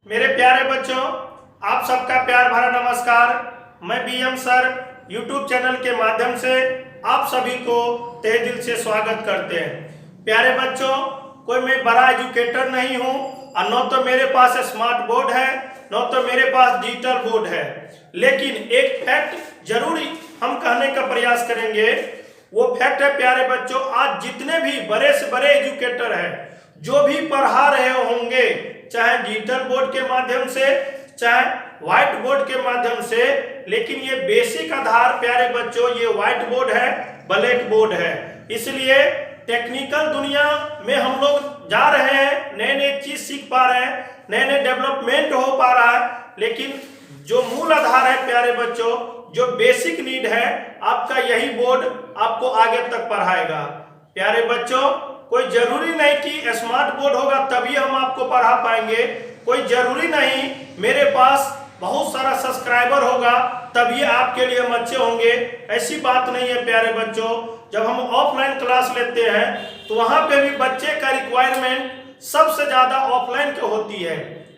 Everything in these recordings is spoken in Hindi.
मेरे प्यारे बच्चों, आप सबका प्यार भरा नमस्कार। मैं बीएम सर यूट्यूब चैनल के माध्यम से आप सभी को तहे दिल से स्वागत करते हैं। प्यारे बच्चों, कोई मैं बड़ा एजुकेटर नहीं हूं और न तो मेरे पास स्मार्ट बोर्ड है, न तो मेरे पास डिजिटल बोर्ड है, लेकिन एक फैक्ट जरूर हम कहने का प्रयास करेंगे। वो फैक्ट है प्यारे बच्चों, आज जितने भी बड़े से बड़े एजुकेटर हैं, जो भी पढ़ा रहे होंगे, चाहे डिजिटल बोर्ड के माध्यम से, चाहे व्हाइट बोर्ड के माध्यम से, लेकिन ये बेसिक आधार प्यारे बच्चों ये व्हाइट बोर्ड है, ब्लैक बोर्ड है। इसलिए टेक्निकल दुनिया में हम लोग जा रहे हैं, नए नए चीज सीख पा रहे हैं, नए नए डेवलपमेंट हो पा रहा है, लेकिन जो मूल आधार है प्यारे बच्चों, जो बेसिक नीड है, आपका यही बोर्ड आपको आगे तक पढ़ाएगा। प्यारे बच्चों, कोई जरूरी नहीं कि स्मार्ट बोर्ड होगा तभी हम आपको पढ़ा पाएंगे, कोई जरूरी नहीं मेरे पास बहुत सारा सब्सक्राइबर होगा तभी आपके लिए हम अच्छे होंगे, ऐसी बात नहीं है प्यारे बच्चों। जब हम ऑफलाइन क्लास लेते हैं तो वहां पे भी बच्चे का रिक्वायरमेंट सबसे ज्यादा ऑफलाइन की होती है,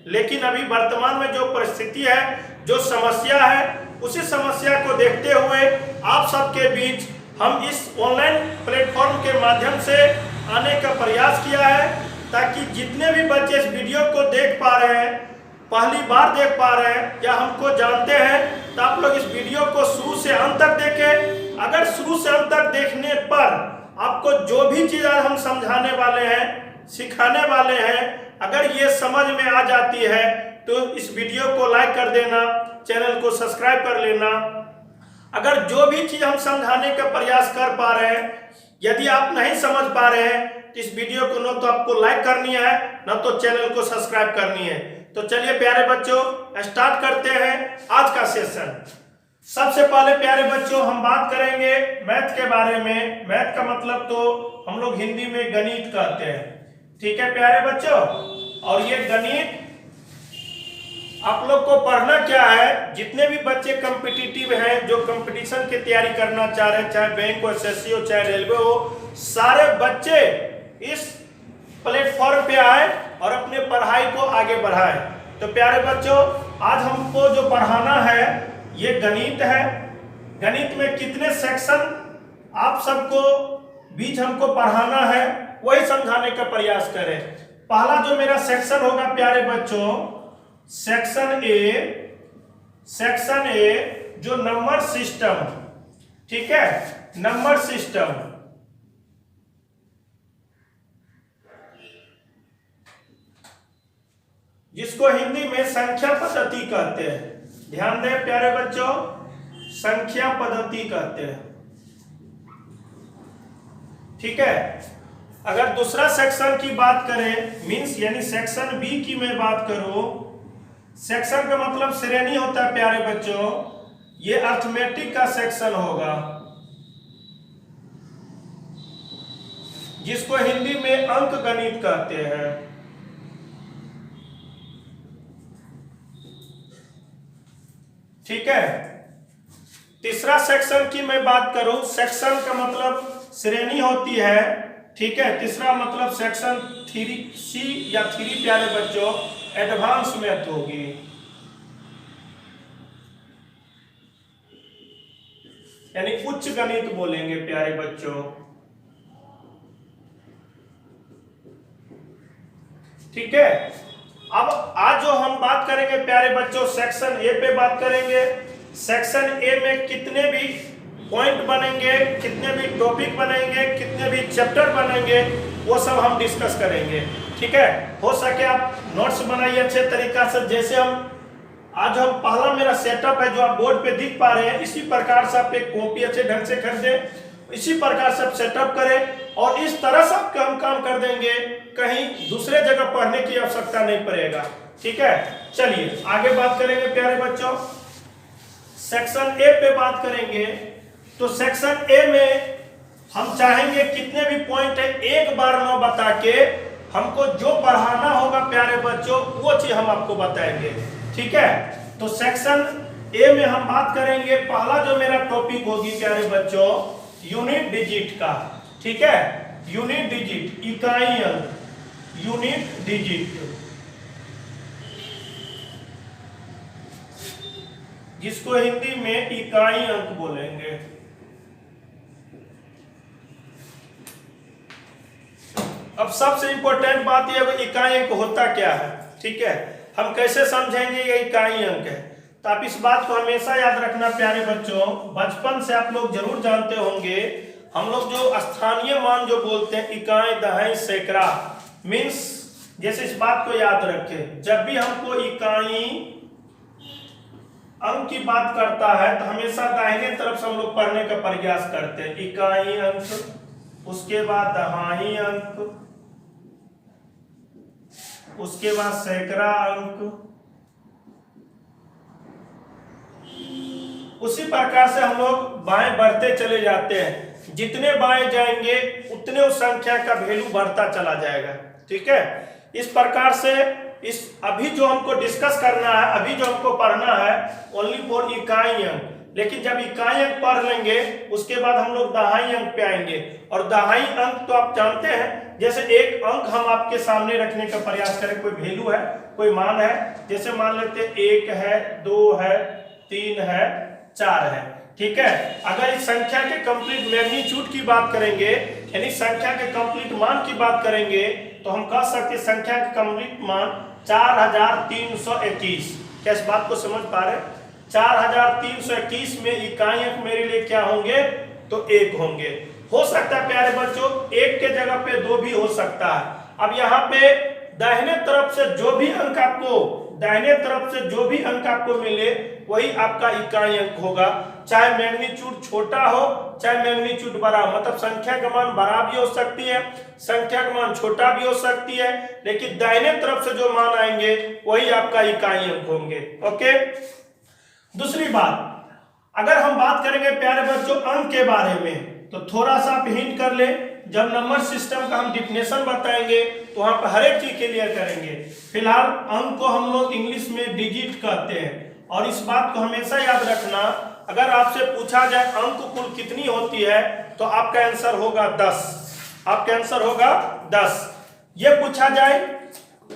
लेकिन अभी वर्तमान में जो परिस्थिति है, जो समस्या है, उसी समस्या को देखते हुए आप सबके बीच हम इस ऑनलाइन प्लेटफॉर्म के माध्यम से आने का प्रयास किया है, ताकि जितने भी बच्चे इस वीडियो को देख पा रहे हैं, पहली बार देख पा रहे हैं या हमको जानते हैं, तो आप लोग इस वीडियो को शुरू से अंत तक देखें। अगर शुरू से अंत तक देखने पर आपको जो भी चीज़ हम समझाने वाले हैं, सिखाने वाले हैं, अगर ये समझ में आ जाती है तो इस वीडियो को लाइक कर देना, चैनल को सब्सक्राइब कर लेना। अगर जो भी चीज़ हम समझाने का प्रयास कर पा रहे हैं, यदि आप नहीं समझ पा रहे हैं तो इस वीडियो को न तो आपको लाइक करनी है, न तो चैनल को सब्सक्राइब करनी है। तो चलिए प्यारे बच्चों, स्टार्ट करते हैं आज का सेशन। सबसे पहले प्यारे बच्चों हम बात करेंगे मैथ के बारे में। मैथ का मतलब तो हम लोग हिंदी में गणित कहते हैं, ठीक है प्यारे बच्चों। और ये गणित आप लोग को पढ़ना क्या है, जितने भी बच्चे कॉम्पिटिटिव हैं, जो कंपटीशन की तैयारी करना चाह रहे हैं, चाहे बैंक हो, एसएससी हो, चाहे रेलवे हो, सारे बच्चे इस प्लेटफॉर्म पे आए और अपने पढ़ाई को आगे बढ़ाए। तो प्यारे बच्चों, आज हमको जो पढ़ाना है ये गणित है। गणित में कितने सेक्शन आप सबको बीच हमको पढ़ाना है, वही समझाने का प्रयास करें। पहला जो मेरा सेक्शन होगा प्यारे बच्चों, सेक्शन ए जो नंबर सिस्टम, ठीक है, नंबर सिस्टम। जिसको हिंदी में संख्या पद्धति कहते हैं। ध्यान दें प्यारे बच्चों, संख्या पद्धति कहते हैं, ठीक है। अगर दूसरा सेक्शन की बात करें, मींस यानी सेक्शन बी की मैं बात करूं, सेक्शन का मतलब श्रेणी होता है प्यारे बच्चों, ये अर्थमेटिक का सेक्शन होगा, जिसको हिंदी में अंक गणित कहते हैं। ठीक है। तीसरा सेक्शन की मैं बात करूं, सेक्शन का मतलब श्रेणी होती है, ठीक है। तीसरा मतलब सेक्शन 3C या 3 प्यारे बच्चों एडवांस मैथ होगी, यानी उच्च गणित बोलेंगे प्यारे बच्चों, ठीक है। अब आज जो हम बात करेंगे प्यारे बच्चों, सेक्शन ए पे बात करेंगे। सेक्शन ए में कितने भी पॉइंट बनेंगे, कितने भी टॉपिक बनेंगे, कितने भी चैप्टर बनेंगे, वो सब हम डिस्कस करेंगे, ठीक है। हो सके आप नोट्स बनाइए अच्छे तरीका से, जैसे आज हम पहला मेरा सेटअप है जो आप बोर्ड पे दिख पा रहे हैं, इसी प्रकार से आप एक कॉपी अच्छे ढंग से खरीदें, इसी प्रकार से आप सेटअप करें और इस तरह से आप काम कर देंगे, कहीं दूसरे जगह पढ़ने की आवश्यकता नहीं पड़ेगा, ठीक है। चलिए आगे बात करेंगे प्यारे बच्चों, सेक्शन ए पे बात करेंगे। तो सेक्शन ए में हम चाहेंगे कितने भी पॉइंट है एक बार न बता के हमको जो पढ़ाना होगा प्यारे बच्चों वो चीज हम आपको बताएंगे, ठीक है। तो सेक्शन ए में हम बात करेंगे, पहला जो मेरा टॉपिक होगी प्यारे बच्चों यूनिट डिजिट का, ठीक है। यूनिट डिजिट, इकाई अंक, यूनिट डिजिट। जिसको हिंदी में इकाई अंक बोलेंगे। अब सबसे इंपॉर्टेंट बात यह है इकाई अंक होता क्या है, ठीक है, हम कैसे समझेंगे ये इकाई अंक है। तो आप इस बात को हमेशा याद रखना प्यारे बच्चों, बचपन से आप लोग जरूर जानते होंगे, हम लोग जो स्थानीय मान जो बोलते हैं इकाई, दहाई, सैकड़ा, मीन्स जैसे इस बात को याद रखें, जब भी हमको इकाई अंक की बात करता है तो हमेशा दाहिने तरफ से हम लोग पढ़ने का प्रयास करते हैं। इकाई अंक, उसके बाद दहाई अंक, उसके बाद सैकड़ा अंक, उसी प्रकार से हम लोग बाएं बढ़ते चले जाते हैं। जितने बाएं जाएंगे उतने उस संख्या का वैल्यू बढ़ता चला जाएगा, ठीक है। इस प्रकार से इस अभी जो हमको डिस्कस करना है, अभी जो हमको पढ़ना है ओनली फॉर इकाई अंक, लेकिन जब इकाई अंक पढ़ लेंगे उसके बाद हम लोग दहाई अंक पे आएंगे। और दहाई अंक तो आप जानते हैं, जैसे एक अंक हम आपके सामने रखने का प्रयास करें, कोई वैल्यू है, कोई मान है, जैसे मान लेते हैं 1 है, 2 है, 3 है, 4 है, ठीक है। अगर इस संख्या के कंप्लीट मैग्नीट्यूड की बात करेंगे, यानी संख्या के कंप्लीट मान की बात करेंगे, तो हम कह सकते हैं संख्या का कंप्लीट मान 4321। क्या इस बात को समझ पा रहे हैं? 4321 में इकाई अंक मेरे लिए क्या होंगे? तो 1 होंगे। हो सकता है प्यारे बच्चों 1 के जगह पे 2 भी हो सकता है। अब यहाँ पे दाहिने तरफ से जो भी अंक आपको मिले वही आपका इकाई अंक होगा, चाहे मैग्नीट्यूड छोटा हो चाहे मैग्नीट्यूड बड़ा हो। मतलब संख्या का मान बड़ा भी हो सकती है, संख्या का मान छोटा भी हो सकती है, लेकिन दाहिने तरफ से जो मान आएंगे वही आपका इकाई अंक होंगे। ओके, दूसरी बात, अगर हम बात करेंगे प्यारे बच्चों अंक के बारे में, तो थोड़ा सा आप हिंट कर ले, जब नंबर सिस्टम का हम डिफिनेशन बताएंगे तो वहां पर हर एक चीज क्लियर करेंगे। फिलहाल अंक को हम लोग इंग्लिश में डिजिट कहते हैं, और इस बात को हमेशा याद रखना, अगर आपसे पूछा जाए अंक कुल कितनी होती है तो आपका आंसर होगा 10। आपका आंसर होगा 10। ये पूछा जाए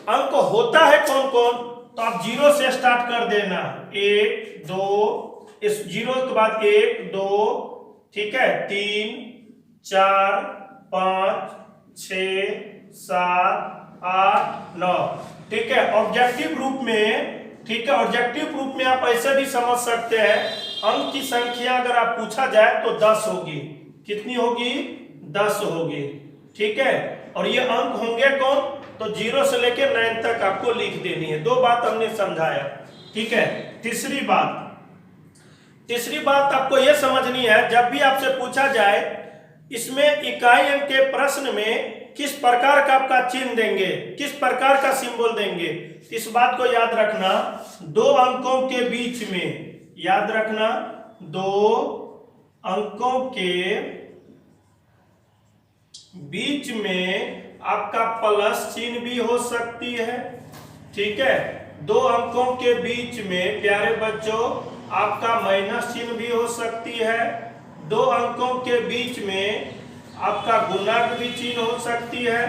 अंक होता है कौन कौन, तो आप 0 से स्टार्ट कर देना, 1 2, इस 0 के बाद 1 2, ठीक है, 3 4 5 6 7 8 9, ठीक है। ऑब्जेक्टिव रूप में, ठीक है, ऑब्जेक्टिव रूप में आप ऐसे भी समझ सकते हैं, अंक की संख्या अगर आप पूछा जाए तो 10 होगी। कितनी होगी? 10 होगी, ठीक है। और ये अंक होंगे कौन? तो 0 से लेकर 9 तक आपको लिख देनी है। 2 बात हमने समझाया, ठीक है। तीसरी बात आपको यह समझनी है, जब भी आपसे पूछा जाए इसमें इकाई अंक के प्रश्न में किस प्रकार का आपका चिन्ह देंगे, किस प्रकार का सिंबल देंगे, इस बात को याद रखना। 2 अंकों के बीच में, याद रखना, 2 अंकों के बीच में आपका प्लस चिन्ह भी हो सकती है, ठीक है। 2 अंकों के बीच में प्यारे बच्चों आपका माइनस चिन्ह भी हो सकती है। 2 अंकों के बीच में आपका गुणक भी चिन्ह हो सकती है।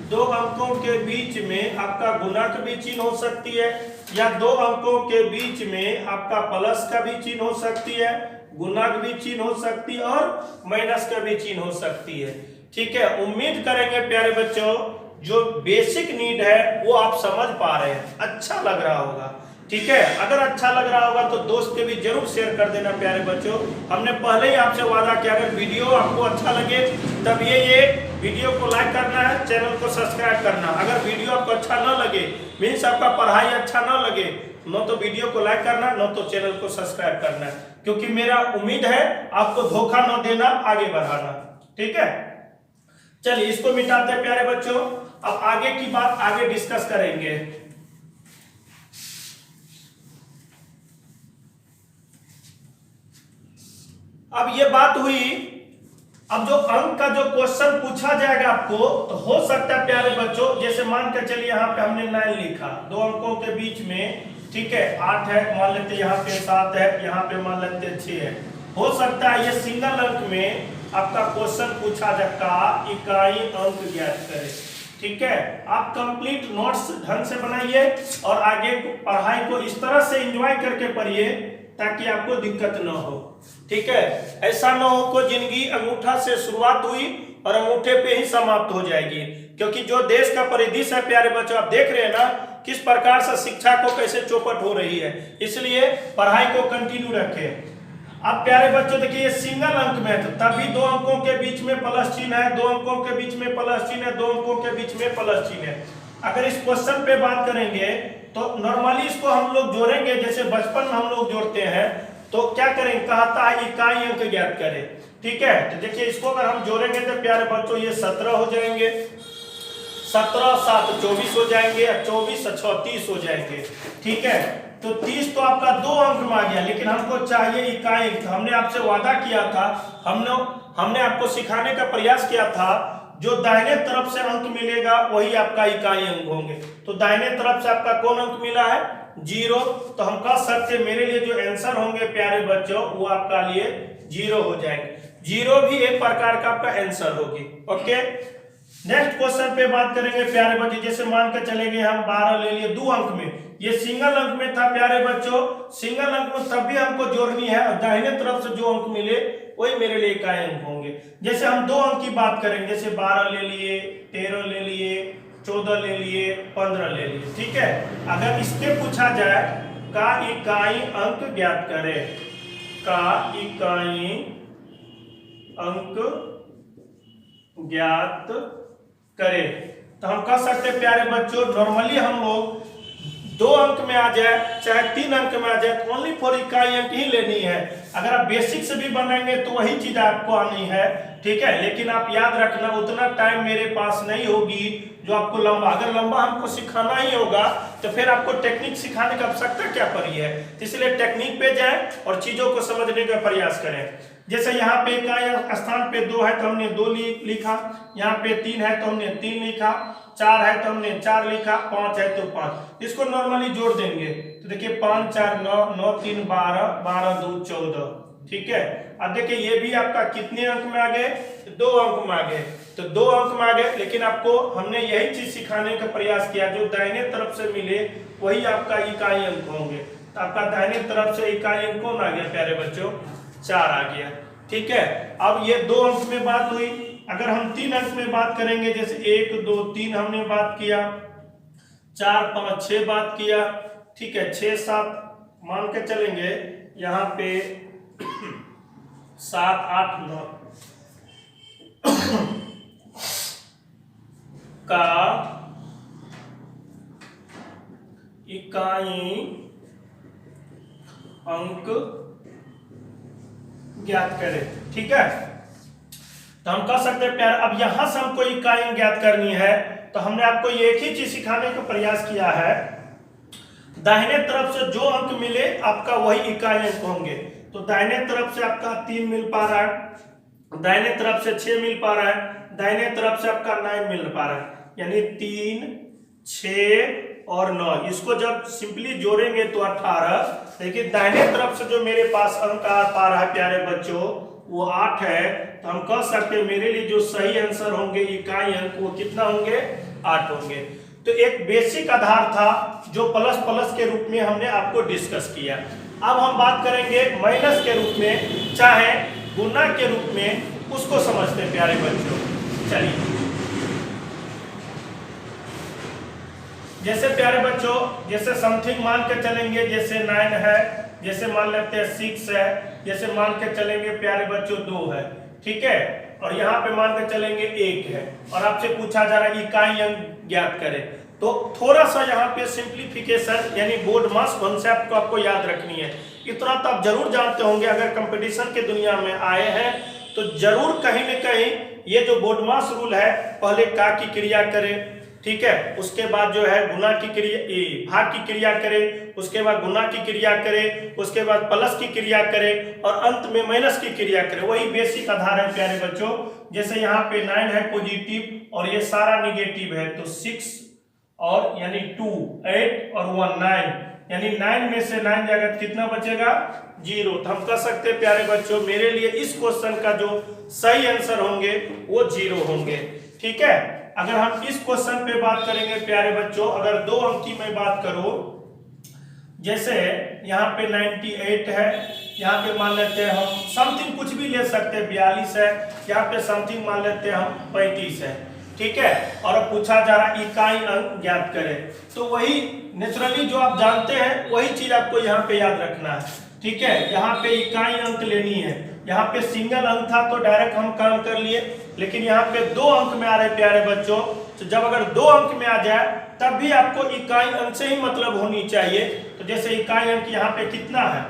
2 अंकों के बीच में आपका गुणक भी चिन्ह हो सकती है, या 2 अंकों के बीच में आपका प्लस का भी चिन्ह हो सकती है, गुणक भी चिन्ह हो सकती है, और माइनस का भी चिन्ह हो सकती है, ठीक है। उम्मीद करेंगे प्यारे बच्चों जो बेसिक नीड है वो आप समझ पा रहे हैं, अच्छा लग रहा होगा, ठीक है। अगर अच्छा लग रहा होगा तो दोस्त के भी जरूर शेयर कर देना प्यारे बच्चों। हमने पहले ही आपसे वादा किया, अगर वीडियो आपको अच्छा लगे तब ये वीडियो को लाइक करना है, चैनल को सब्सक्राइब करना। अगर वीडियो आपको अच्छा ना लगे, मीन्स आपका पढ़ाई अच्छा ना लगे, न तो वीडियो को लाइक करना, न तो चैनल को सब्सक्राइब करना, क्योंकि मेरा उम्मीद है आपको धोखा न देना, आगे बढ़ाना, ठीक है। चलिए इसको मिटाते हैं प्यारे बच्चों, अब आगे की बात आगे डिस्कस करेंगे। अब ये बात हुई, अब जो अंक का जो क्वेश्चन पूछा जाएगा आपको, तो हो सकता है प्यारे बच्चों, जैसे मान के चलिए यहाँ पे हमने 9 लिखा, 2 अंकों के बीच में, ठीक है, 8 है, मान लेते यहाँ पे 7 है, यहाँ पे मान लेते 6 है। हो सकता है ये सिंगल अंक में आपका क्वेश्चन पूछा जाएगा इकाई अंक ज्ञात करें, ठीक है। आप कंप्लीट नोट्स ढंग से बनाइए और आगे पढ़ाई को इस तरह से एंजॉय करके पढ़िए ताकि आपको दिक्कत ना हो। ठीक है, ऐसा ना हो को जिंदगी अंगूठा से शुरुआत हुई और अंगूठे पे ही समाप्त हो जाएगी, क्योंकि जो देश का परिदृश्य है प्यारे बच्चों, आप देख रहे हैं ना किस प्रकार से शिक्षा को कैसे चौपट हो रही है, इसलिए पढ़ाई को कंटिन्यू रखें। अब प्यारे बच्चों देखिए, ये सिंगल अंक में है, तभी 2 अंकों के बीच में प्लस चिन्ह है, 2 अंकों के बीच में प्लस चिन्ह है, 2 अंकों के बीच में प्लस चिन्ह है। अगर इस क्वेश्चन पे बात करेंगे तो नॉर्मली इसको हम लोग जोड़ेंगे, जैसे बचपन में हम लोग जोड़ते हैं, तो क्या करेंगे, कहता है इकाई अंक ज्ञात करें। ठीक है, तो देखिए इसको अगर हम जोड़ेंगे तो प्यारे बच्चों ये 17 हो जाएंगे, 17 7 24 हो जाएंगे, 24 36 हो जाएंगे। ठीक है, तो 30 तो आपका 2 अंक में आ गया, लेकिन हमको चाहिए इकाई अंक। हमने आपसे वादा किया था, हमने आपको सिखाने का प्रयास किया था, जो दाहिने तरफ से अंक मिलेगा वही आपका इकाई अंक होंगे। तो दाहिने तरफ से आपका कौन अंक मिला है, 0, तो हम कह सकते मेरे लिए जो आंसर होंगे प्यारे बच्चों वो आपका लिए 0 हो जाएंगे। 0 भी एक प्रकार का आपका आंसर होगी। ओके, नेक्स्ट क्वेश्चन पे बात करेंगे प्यारे बच्चों, जैसे मान के चलेंगे हम 12 ले लिए 2 अंक में, ये सिंगल अंक में था प्यारे बच्चों, सिंगल अंक में तब भी हमको जोड़नी है और दाहिने तरफ से जो अंक मिले वही मेरे लिए इकाई अंक होंगे। जैसे हम 2 अंक की बात करेंगे, जैसे 12 ले लिए, 13 ले लिए, 14 ले लिए, 15 ले लिए। ठीक है, अगर इसके पूछा जाए का इकाई अंक ज्ञात करें, का इकाई अंक ज्ञात करें, तो हम कह सकते हैं प्यारे बच्चों, नॉर्मली हम लोग 2 अंक में आ जाए चाहे 3 अंक में आ जाए तो ओनली फॉर इकाई अंक ही लेनी है। अगर आप बेसिक से भी बनाएंगे तो वही चीज आपको आनी है। ठीक है, लेकिन आप याद रखना उतना टाइम मेरे पास नहीं होगी जो आपको लंबा, अगर लंबा हमको सिखाना ही होगा तो फिर आपको टेक्निक सिखाने की आवश्यकता क्या पड़ी है, इसलिए टेक्निक पे जाए और चीजों को समझने का प्रयास करें। जैसे यहाँ पे इकाई स्थान पे 2 है तो हमने 2 लिखा, यहाँ पे 3 है तो हमने 3 लिखा, 4 है तो हमने 4 लिखा, 5 है तो 5। इसको नॉर्मली जोड़ देंगे तो देखिए 5 4 9 9 3 12 12 2 14। ठीक है, अब देखिए ये भी आपका कितने अंक में आ गए, 2 अंक में आ गए, तो 2 अंक में आ गए, लेकिन आपको हमने यही चीज सिखाने का प्रयास किया, जो दाहिने तरफ से मिले वही आपका इकाई अंक होंगे। तो आपका दाहिने तरफ से इकाई अंक कौन आ गया प्यारे बच्चों, 4 आ गया। ठीक है, अब ये 2 अंक में बात हुई। अगर हम 3 अंक में बात करेंगे, जैसे 1 2 3 हमने बात किया, 4 5 6 बात किया। ठीक है, 6 7 मान के चलेंगे, यहाँ पे 7 8 9 का इकाई अंक ज्ञात करें। ठीक है, तो हम कह सकते हैं प्यार, अब यहां से हमको इकाई अंक ज्ञात करनी है, तो हमने आपको एक ही चीज सिखाने का प्रयास किया है, दाहिने तरफ से जो अंक मिले आपका वही इकाई अंक होंगे। तो दाहिने तरफ से आपका 3 मिल पा रहा है, दाहिने तरफ से 6 मिल पा रहा है, दाहिने तरफ से आपका 9 मिल पा रहा है, यानी 3 6 और 9, इसको जब सिंपली जोड़ेंगे तो 18। देखिए दाहिने तरफ से जो मेरे पास अंक आ पा रहा है प्यारे बच्चों वो 8 है, तो हम कह सकते हैं मेरे लिए जो सही आंसर होंगे इकाई अंक वो कितना होंगे, 8 होंगे। तो एक बेसिक आधार था जो प्लस प्लस के रूप में हमने आपको डिस्कस किया। अब हम बात करेंगे माइनस के रूप में चाहे गुना के रूप में, उसको समझते हैं प्यारे बच्चों। चलिए, जैसे प्यारे बच्चों, जैसे समथिंग मान के चलेंगे, जैसे 9 है, जैसे मान लेते हैं 6 है, जैसे मान के चलेंगे प्यारे बच्चों 2 है। ठीक है, और यहाँ पे मान के चलेंगे 1 है, और आपसे पूछा जा रहा है इकाई अंक ज्ञात करें। तो थोड़ा सा यहाँ पे सिंप्लीफिकेशन यानी बोर्ड मास कॉन्सेप्ट को आपको याद रखनी है। इतना तो आप जरूर जानते होंगे, अगर कंपटीशन के दुनिया में आए हैं तो जरूर कहीं न कहीं ये जो बोर्ड मास रूल है, पहले का की क्रिया करें, ठीक है, उसके बाद जो है गुना की क्रिया, भाग की क्रिया करें, उसके बाद गुना की क्रिया करें, उसके बाद प्लस की क्रिया करें और अंत में माइनस की क्रिया करें। वही बेसिक आधार है प्यारे बच्चों। जैसे यहाँ पे 9 है पॉजिटिव और ये सारा निगेटिव है, तो 6 और यानी 2 8 और 1 9, यानी 9 में से 9 जाएगा तो कितना बचेगा, 0। तो हम कह सकते हैं प्यारे बच्चों मेरे लिए इस क्वेश्चन का जो सही आंसर होंगे वो 0 होंगे। ठीक है, अगर हम इस क्वेश्चन पे बात करेंगे प्यारे बच्चों, अगर 2 अंक की मैं बात करूं, जैसे यहाँ पे 98 है, यहाँ पे मान लेते हैं हम समथिंग कुछ भी ले सकते हैं, 42 है, यहाँ पे समथिंग मान लेते हैं हम 35 है, ठीक है। और अब पूछा जा रहा इकाई अंक ज्ञात करें, तो वही नेचुरली जो आप जानते हैं वही चीज आपको यहाँ पे याद रखना है, ठीक है। यहाँ पे इकाई अंक लेनी है, यहाँ पे सिंगल अंक था तो डायरेक्ट हम काम कर लिए, लेकिन यहाँ पे 2 अंक में आ रहे प्यारे बच्चों, तो जब अगर 2 अंक में आ जाए तब भी आपको इकाई अंक से ही मतलब होनी चाहिए। तो जैसे इकाई अंक यहाँ पे कितना है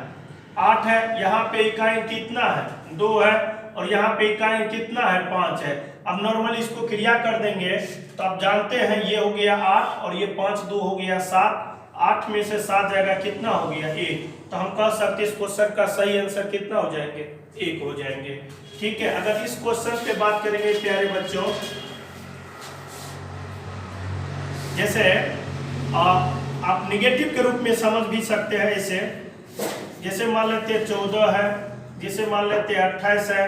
8 है, यहाँ पे इकाई अंक कितना है 2 है, और यहाँ पे इकाई अंक कितना है 5 है। अब नॉर्मली इसको क्रिया कर देंगे तो आप जानते हैं ये हो गया 8 और ये 5 2 हो गया 7, 8 में से 7 जाएगा कितना हो गया 1, तो हम कह सकते हैं इस क्वेश्चन का सही आंसर कितना हो जाएंगे 1 हो जाएंगे, ठीक है। अगर इस क्वेश्चन पे बात करेंगे प्यारे बच्चों, जैसे आप निगेटिव के रूप में समझ भी सकते हैं ऐसे, जैसे मान लेते हैं 14 है, जैसे मान लेते हैं 28 है,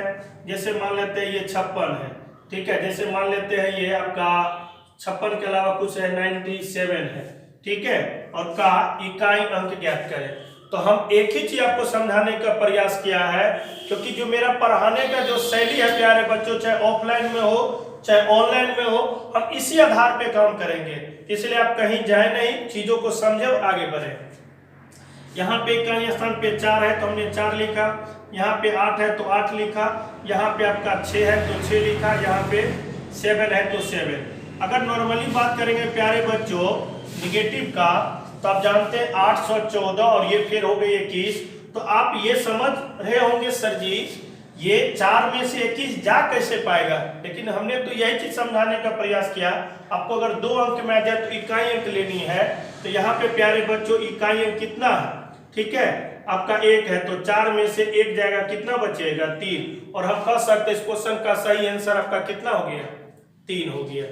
जैसे मान लेते हैं ये 56 है, ठीक है। जैसे मान लेते हैं ये आपका 56 के अलावा कुछ है 97 है, ठीक है। और का इकाई अंक ज्ञात करें, तो हम एक ही चीज आपको समझाने का प्रयास किया है, क्योंकि जो मेरा पढ़ाने का जो शैली है प्यारे बच्चों, चाहे ऑफलाइन में हो चाहे ऑनलाइन में हो, हम इसी आधार पे काम करेंगे, इसलिए आप कहीं जाए नहीं, चीजों को समझे और आगे बढ़े। यहाँ पे इकाई स्थान पे 4 है तो हमने 4 लिखा, यहाँ पे 8 है तो 8 लिखा, यहाँ पे आपका 6 है तो 6 लिखा, यहाँ पे 7 है तो 7। अगर नॉर्मली बात करेंगे प्यारे बच्चों निगेटिव का, तो आप जानते हैं 814 और ये फिर हो गई 21, तो आप ये समझ रहे होंगे सर जी ये 4 में से 21 जा कैसे पाएगा, लेकिन हमने तो यही चीज समझाने का प्रयास किया। आपको अगर 2 अंक में आ जाए तो इकाई अंक लेनी है, तो यहाँ पे प्यारे बच्चों इकाई अंक कितना है, ठीक है, आपका 1 है, तो 4 में से 1 जाएगा कितना बचेगा 3, और हम कह सकते हैं इस क्वेश्चन का सही आंसर आपका कितना हो गया 3 हो गया।